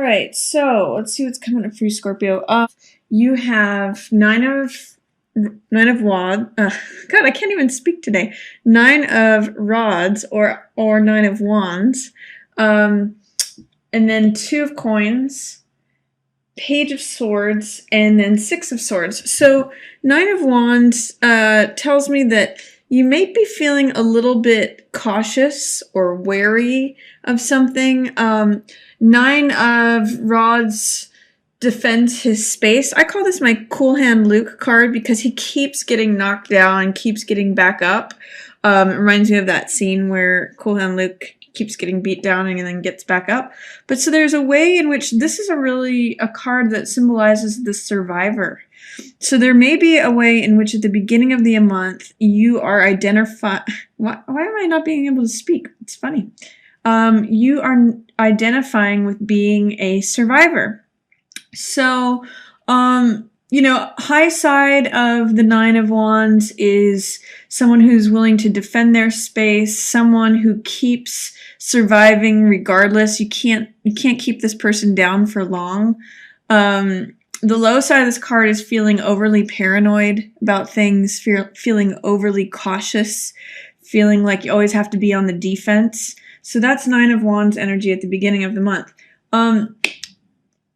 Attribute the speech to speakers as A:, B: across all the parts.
A: right, so let's see what's coming up for you, Scorpio. You have nine of wands. God, I can't even speak today. Nine of rods or nine of wands, and then two of coins, page of swords, and then six of swords. So nine of wands tells me that you may be feeling a little bit cautious or wary of something. Nine of rods defends his space. I call this my Cool Hand Luke card because he keeps getting knocked down and keeps getting back up. It reminds me of that scene where Cool Hand Luke keeps getting beat down and then gets back up. But so there's a way in which this is a card that symbolizes the survivor. So there may be a way in which at the beginning of the month you are identifying. Why am I not being able to speak? It's funny. You are identifying with being a survivor. So, high side of the Nine of Wands is someone who's willing to defend their space, someone who keeps surviving regardless. You can't keep this person down for long. The low side of this card is feeling overly paranoid about things, feeling overly cautious, feeling like you always have to be on the defense. So that's Nine of Wands energy at the beginning of the month.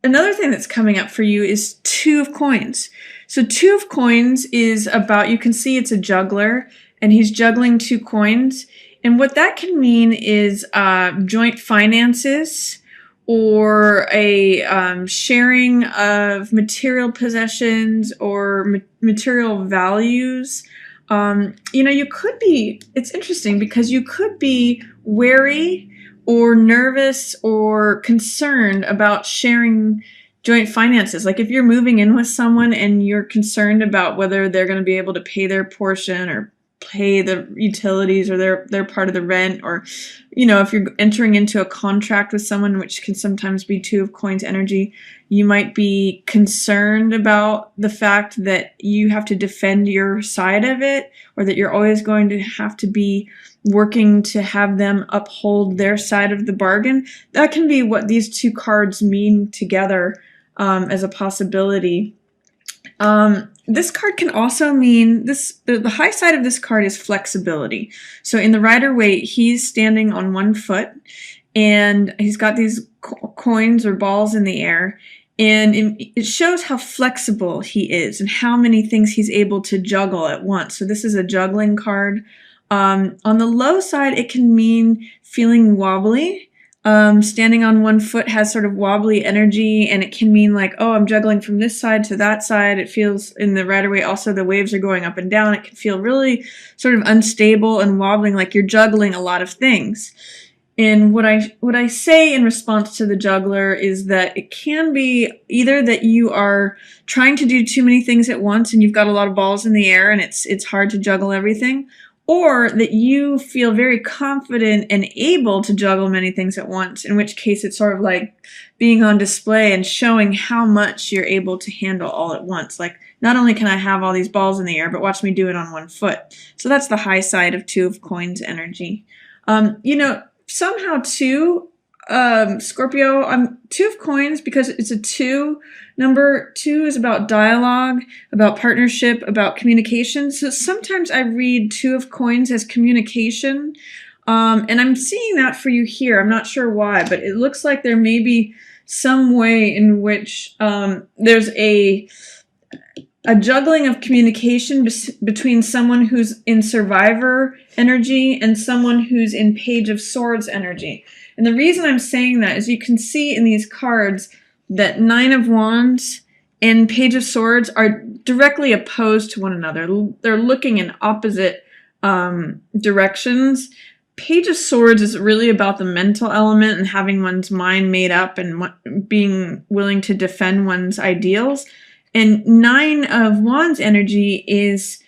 A: Another thing that's coming up for you is Two of Coins. So Two of Coins is about, you can see it's a juggler, and he's juggling two coins. And what that can mean is joint finances or a sharing of material possessions or material values. You could be, it's interesting because you could be wary or nervous or concerned about sharing joint finances. Like if you're moving in with someone and you're concerned about whether they're going to be able to pay their portion or pay the utilities or their part of the rent, or if you're entering into a contract with someone, which can sometimes be Two of Coins energy, you might be concerned about the fact that you have to defend your side of it, or that you're always going to have to be working to have them uphold their side of the bargain. That can be what these two cards mean together as a possibility. This card can also mean the high side of this card is flexibility. So in the Rider-Waite, he's standing on one foot and he's got these coins or balls in the air, and it shows how flexible he is and how many things he's able to juggle at once. So this is a juggling card. On the low side, it can mean feeling wobbly. Standing on one foot has sort of wobbly energy, and it can mean like, oh, I'm juggling from this side to that side. It feels in the Rider-Waite also the waves are going up and down. It can feel really sort of unstable and wobbling, like you're juggling a lot of things. And what I say in response to the juggler is that it can be either that you are trying to do too many things at once and you've got a lot of balls in the air and it's hard to juggle everything, or that you feel very confident and able to juggle many things at once, in which case it's sort of like being on display and showing how much you're able to handle all at once. Like, not only can I have all these balls in the air, but watch me do it on one foot. So that's the high side of Two of Coins energy. Somehow too, Scorpio, Two of Coins, because it's a two. Number two is about dialogue, about partnership, about communication. So sometimes I read Two of Coins as communication. And I'm seeing that for you here. I'm not sure why, but it looks like there may be some way in which there's a juggling of communication between someone who's in survivor energy and someone who's in Page of Swords energy. And the reason I'm saying that is you can see in these cards that Nine of Wands and Page of Swords are directly opposed to one another. They're looking in opposite directions. Page of Swords is really about the mental element and having one's mind made up and being willing to defend one's ideals. And Nine of Wands energy is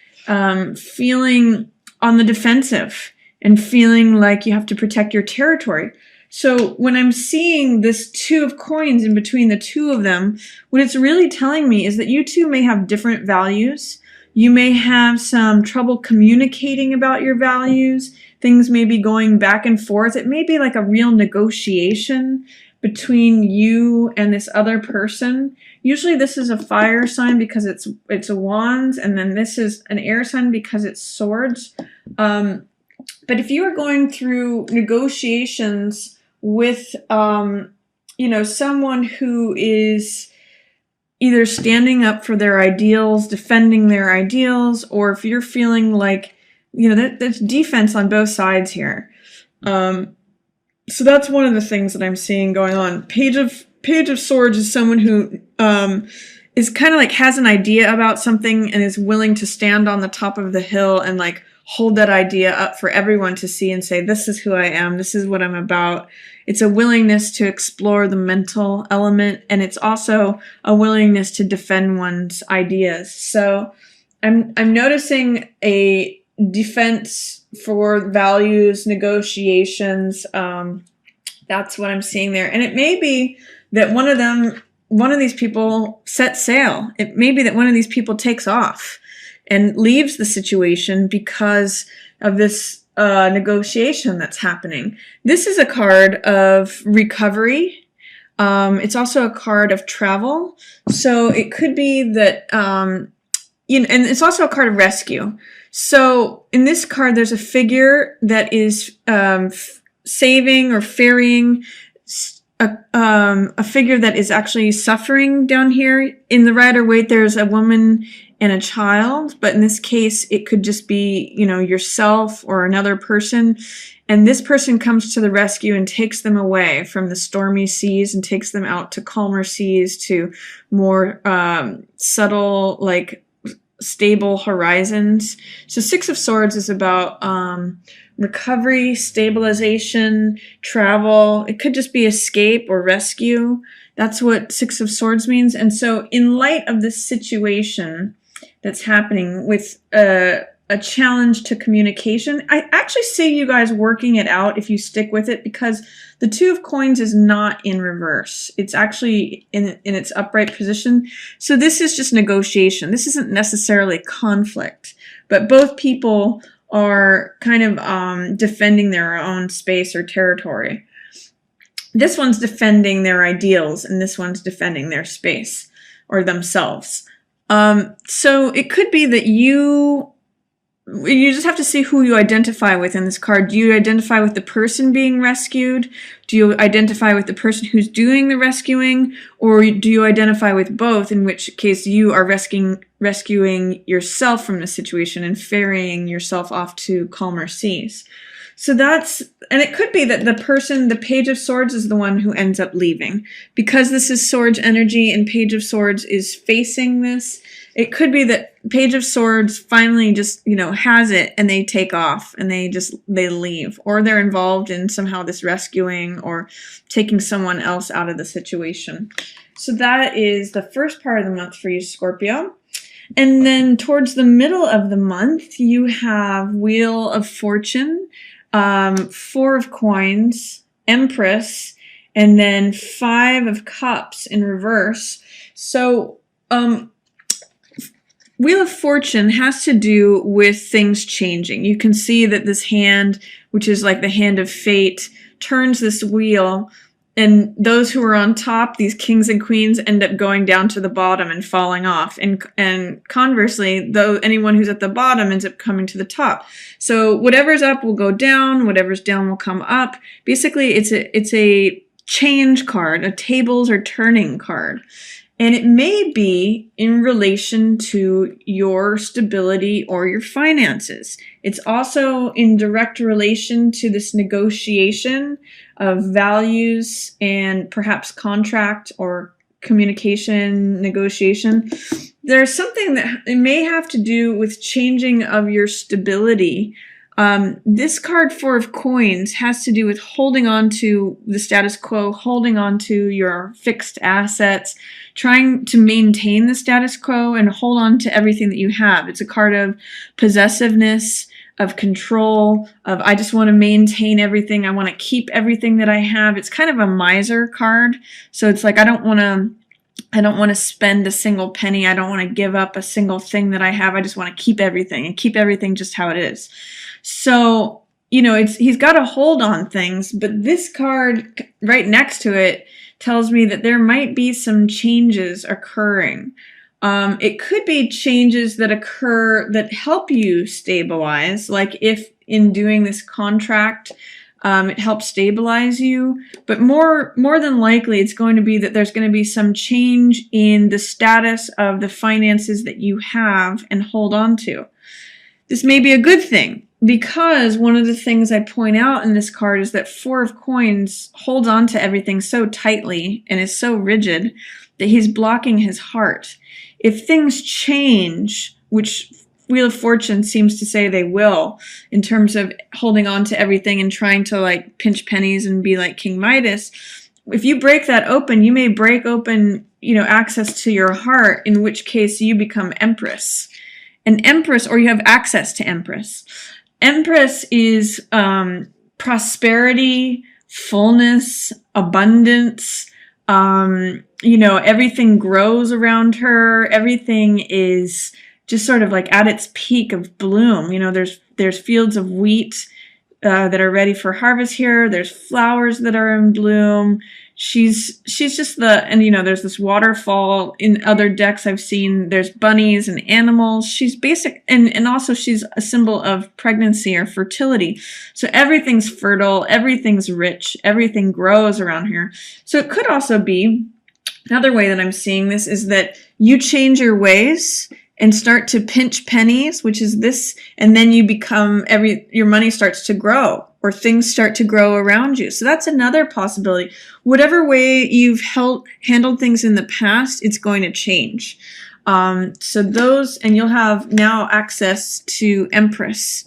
A: feeling on the defensive and feeling like you have to protect your territory. So when I'm seeing this Two of Coins in between the two of them, what it's really telling me is that you two may have different values. You may have some trouble communicating about your values. Things may be going back and forth. It may be like a real negotiation between you and this other person. Usually this is a fire sign because it's a wands, and then this is an air sign because it's swords. But if you are going through negotiations with, someone who is either standing up for their ideals, defending their ideals, or if you're feeling like, there's defense on both sides here. So that's one of the things that I'm seeing going on. Page of Swords is someone who is kind of like has an idea about something and is willing to stand on the top of the hill and like hold that idea up for everyone to see and say, this is who I am, this is what I'm about. It's a willingness to explore the mental element, and it's also a willingness to defend one's ideas. So I'm noticing a defense for values, negotiations. That's what I'm seeing there. And it may be that one of these people sets sail. It may be that one of these people takes off and leaves the situation because of this negotiation that's happening. This is a card of recovery. It's also a card of travel. So it could be that, and it's also a card of rescue. So in this card, there's a figure that is saving or ferrying a figure that is actually suffering down here. In the Rider-Waite, there's a woman and a child, but in this case, it could just be, yourself or another person. And this person comes to the rescue and takes them away from the stormy seas and takes them out to calmer seas, to more subtle, like stable horizons. So Six of Swords is about recovery, stabilization, travel. It could just be escape or rescue. That's what Six of Swords means. And so in light of this situation that's happening with a challenge to communication, I actually see you guys working it out if you stick with it, because the Two of Coins is not in reverse. It's actually in its upright position. So this is just negotiation. This isn't necessarily conflict, but both people are kind of defending their own space or territory. This one's defending their ideals, and this one's defending their space or themselves. So it could be that you just have to see who you identify with in this card. Do you identify with the person being rescued? Do you identify with the person who's doing the rescuing? Or do you identify with both, in which case you are rescuing yourself from the situation and ferrying yourself off to calmer seas? So and it could be that the Page of Swords is the one who ends up leaving. Because this is Swords energy and Page of Swords is facing this, it could be that Page of Swords finally just, has it and they take off and they leave. Or they're involved in somehow this rescuing or taking someone else out of the situation. So that is the first part of the month for you, Scorpio. And then towards the middle of the month, you have Wheel of Fortune, Four of Coins, Empress, and then Five of Cups in reverse. So, Wheel of Fortune has to do with things changing. You can see that this hand, which is like the hand of fate, turns this wheel, and those who are on top, these kings and queens, end up going down to the bottom and falling off. And conversely, though, anyone who's at the bottom ends up coming to the top. So whatever's up will go down, whatever's down will come up. Basically, it's a change card, a tables are turning card. And it may be in relation to your stability or your finances. It's also in direct relation to this negotiation of values and perhaps contract or communication negotiation. There's something that it may have to do with changing of your stability. This card, Four of Coins, has to do with holding on to the status quo, holding on to your fixed assets, trying to maintain the status quo and hold on to everything that you have. It's a card of possessiveness, of control, of I just want to maintain everything. I want to keep everything that I have. It's kind of a miser card. So it's like I don't want to spend a single penny. I don't want to give up a single thing that I have. I just want to keep everything and keep everything just how it is. So, he's got a hold on things, but this card right next to it tells me that there might be some changes occurring. It could be changes that occur that help you stabilize, like if in doing this contract, it helps stabilize you. But more than likely, it's going to be that there's going to be some change in the status of the finances that you have and hold on to. This may be a good thing, because one of the things I point out in this card is that Four of Coins holds on to everything so tightly and is so rigid that he's blocking his heart. If things change, which Wheel of Fortune seems to say they will, in terms of holding on to everything and trying to like pinch pennies and be like King Midas, if you break that open, you may break open, access to your heart, in which case you become Empress. An Empress, or you have access to Empress. Empress is prosperity, fullness, abundance. Everything grows around her. Everything is just sort of like at its peak of bloom. There's fields of wheat that are ready for harvest here. There's flowers that are in bloom. She's just there's this waterfall in other decks I've seen. There's bunnies and animals. She's basic, and also she's a symbol of pregnancy or fertility. So everything's fertile, everything's rich, everything grows around here. So it could also be, another way that I'm seeing this is that you change your ways and start to pinch pennies, which is this, and then you become, your money starts to grow, or things start to grow around you. So that's another possibility. Whatever way you've handled things in the past, it's going to change. And you'll have now access to Empress,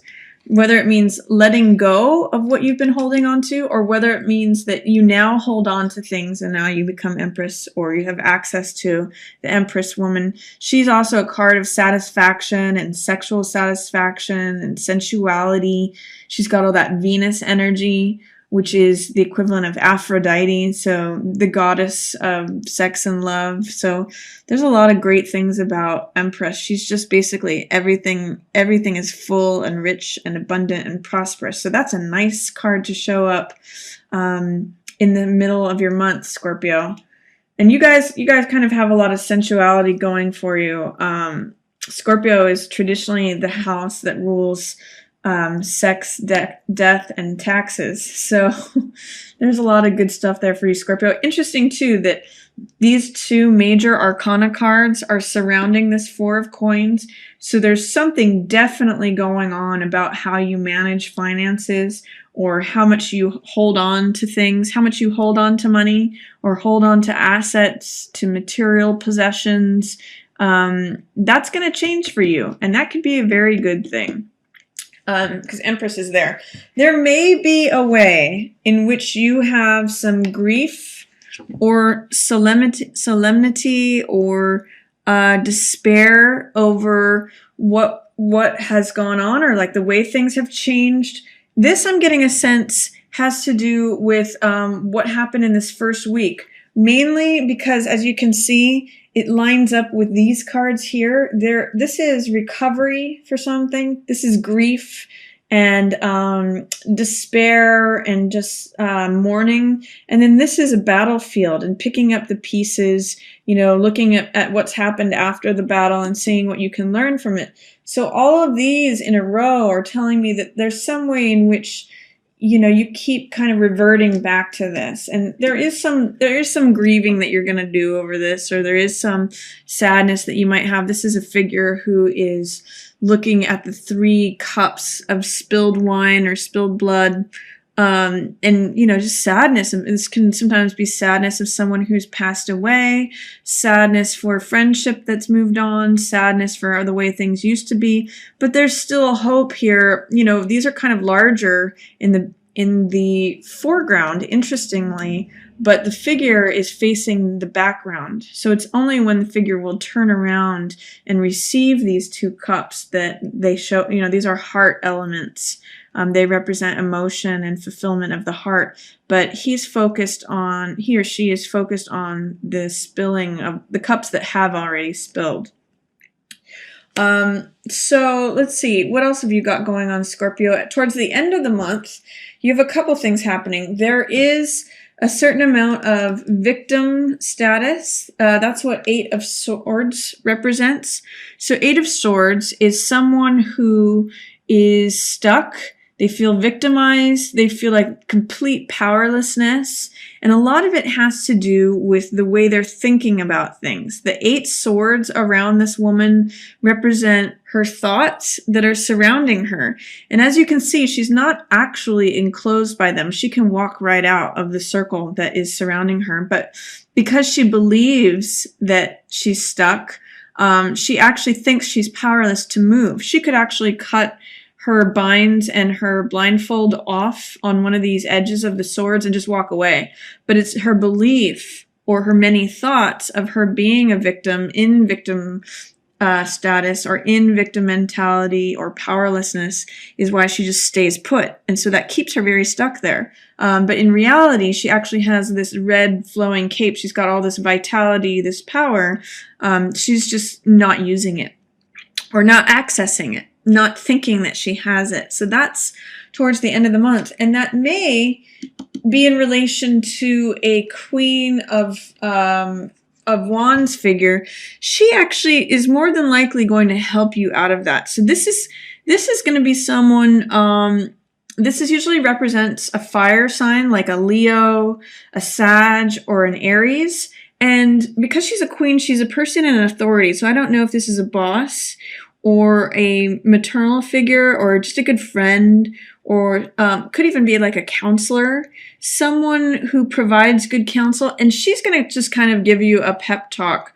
A: whether it means letting go of what you've been holding on to, or whether it means that you now hold on to things and now you become Empress, or you have access to the Empress woman. She's also a card of satisfaction and sexual satisfaction and sensuality. She's got all that Venus energy, which is the equivalent of Aphrodite, so the goddess of sex and love. So there's a lot of great things about Empress. She's just basically everything is full and rich and abundant and prosperous. So that's a nice card to show up in the middle of your month, Scorpio. And you guys kind of have a lot of sensuality going for you. Scorpio is traditionally the house that rules sex, death, and taxes. So there's a lot of good stuff there for you, Scorpio. Interesting, too, that these two major arcana cards are surrounding this Four of Coins. So there's something definitely going on about how you manage finances, or how much you hold on to things, how much you hold on to money, or hold on to assets, to material possessions. That's going to change for you, and that could be a very good thing. Because Empress is there. There may be a way in which you have some grief or solemnity or despair over what has gone on, or like the way things have changed. This, I'm getting a sense, has to do with what happened in this first week. Mainly because, as you can see, it lines up with these cards here. This is recovery for something. This is grief and despair and just mourning. And then this is a battlefield and picking up the pieces, looking at what's happened after the battle and seeing what you can learn from it. So all of these in a row are telling me that there's some way in which you keep kind of reverting back to this. And there is some grieving that you're going to do over this, or there is some sadness that you might have. This is a figure who is looking at the 3 cups of spilled wine or spilled blood. And, just sadness. This can sometimes be sadness of someone who's passed away, sadness for friendship that's moved on, sadness for the way things used to be. But there's still hope here. These are kind of larger in the foreground, interestingly, but the figure is facing the background. So it's only when the figure will turn around and receive these 2 cups that they show, these are heart elements. They represent emotion and fulfillment of the heart, but he or she is focused on the spilling of the cups that have already spilled. So let's see, what else have you got going on, Scorpio? Towards the end of the month, you have a couple things happening. There is a certain amount of victim status. That's what Eight of Swords represents. So Eight of Swords is someone who is stuck. They feel victimized. They feel like complete powerlessness. And a lot of it has to do with the way they're thinking about things. The 8 swords around this woman represent her thoughts that are surrounding her. And as you can see, she's not actually enclosed by them. She can walk right out of the circle that is surrounding her. But because she believes that she's stuck, she actually thinks she's powerless to move. She could actually cut her binds and her blindfold off on one of these edges of the swords and just walk away. But it's her belief or her many thoughts of her being a victim in victim status or in victim mentality or powerlessness is why she just stays put. And so that keeps her very stuck there. But in reality, she actually has this red flowing cape. She's got all this vitality, this power. She's just not using it or not accessing it, not thinking that she has it. So that's towards the end of the month. And that may be in relation to a Queen of Wands figure. She actually is more than likely going to help you out of that. So this is going to be someone, this is usually represents a fire sign like a Leo, a Sag, or an Aries. And because she's a queen, she's a person in authority. So I don't know if this is a boss or a maternal figure or just a good friend, or could even be like a counselor, someone who provides good counsel. And she's going to just kind of give you a pep talk.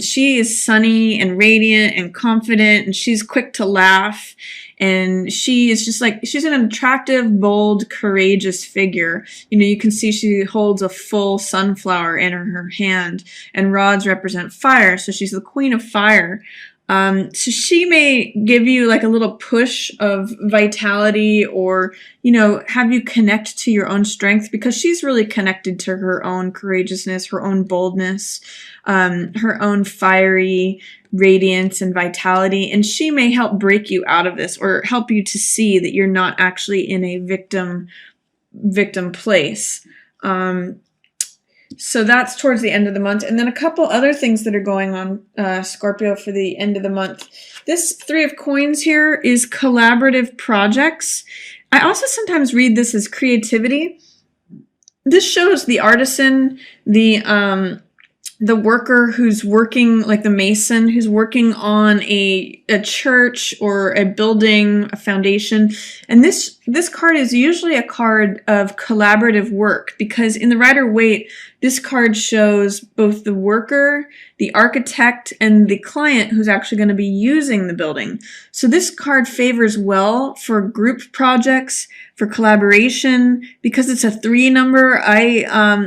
A: She is sunny and radiant and confident, and she's quick to laugh. And she is just like, she's an attractive, bold, courageous figure. You know, you can see she holds a full sunflower in her hand, and rods represent fire. So she's the queen of fire. So she may give you like a little push of vitality, or, you know, have you connect to your own strength, because she's really connected to her own courageousness, her own boldness, her own fiery radiance and vitality. And she may help break you out of this, or help you to see that you're not actually in a victim place. So that's towards the end of the month. And then a couple other things that are going on, Scorpio, for the end of the month. This 3 of Coins here is collaborative projects. I also sometimes read this as creativity. This shows the artisan, the worker who's working, like the mason, who's working on a church or a building, a foundation. And this card is usually a card of collaborative work, because in the Rider-Waite, this card shows both the worker, the architect, and the client who's actually going to be using the building. So this card favors well for group projects, for collaboration, because it's a 3 number. I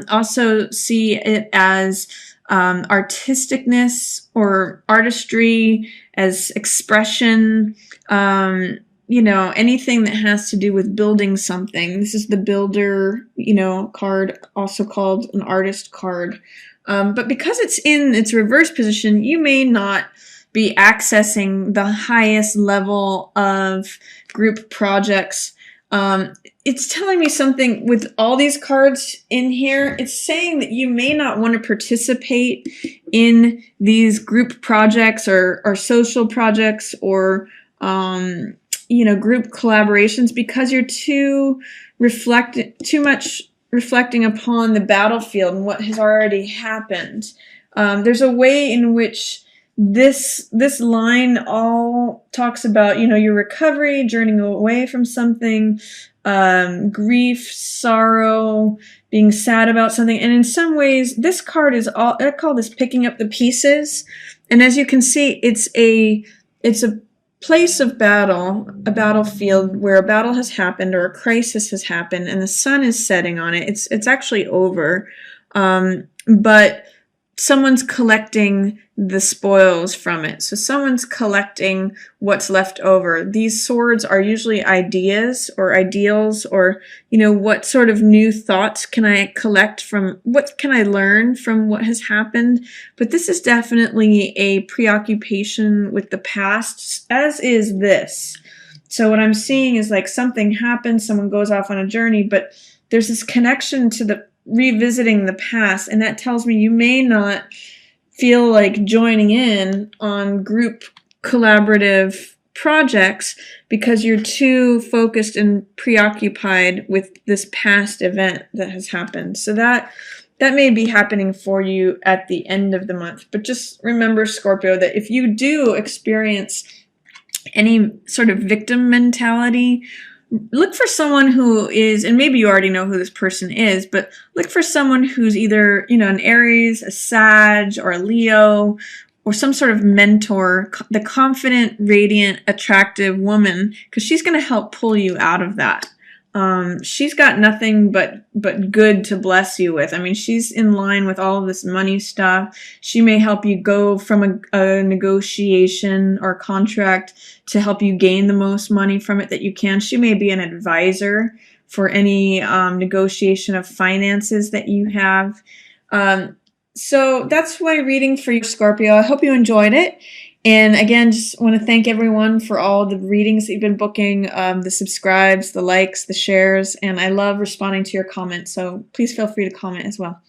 A: also see it as artisticness or artistry, as expression, you know, anything that has to do with building something. This is the builder, you know, card, also called an artist card. But because it's in its reverse position, you may not be accessing the highest level of group projects. It's telling me something with all these cards in here. It's saying that you may not want to participate in these group projects or social projects or, you know, group collaborations, because you're too much reflecting upon the battlefield and what has already happened. There's a way in which this line all talks about, you know, your recovery, journeying away from something, grief, sorrow, being sad about something. And in some ways, this card is all, I call this picking up the pieces. And as you can see, it's a place of battle, a battlefield where a battle has happened or a crisis has happened and the sun is setting on it. It's actually over. But someone's collecting the spoils from it. So someone's collecting what's left over. These swords are usually ideas or ideals, or, what sort of new thoughts can I collect from, what can I learn from what has happened? But this is definitely a preoccupation with the past, as is this. So what I'm seeing is like something happens, someone goes off on a journey, but there's this connection to the revisiting the past, and that tells me you may not feel like joining in on group collaborative projects because you're too focused and preoccupied with this past event that has happened. So that may be happening for you at the end of the month. But just remember, Scorpio, that if you do experience any sort of victim mentality, look for someone who is, and maybe you already know who this person is, but look for someone who's either, an Aries, a Sag, or a Leo, or some sort of mentor, the confident, radiant, attractive woman, because she's going to help pull you out of that. She's got nothing but good to bless you with. I mean, she's in line with all of this money stuff. She may help you go from a negotiation or contract to help you gain the most money from it that you can. She may be an advisor for any negotiation of finances that you have. So that's my reading for you, Scorpio. I hope you enjoyed it. And again, just want to thank everyone for all the readings that you've been booking, the subscribes, the likes, the shares, and I love responding to your comments. So please feel free to comment as well.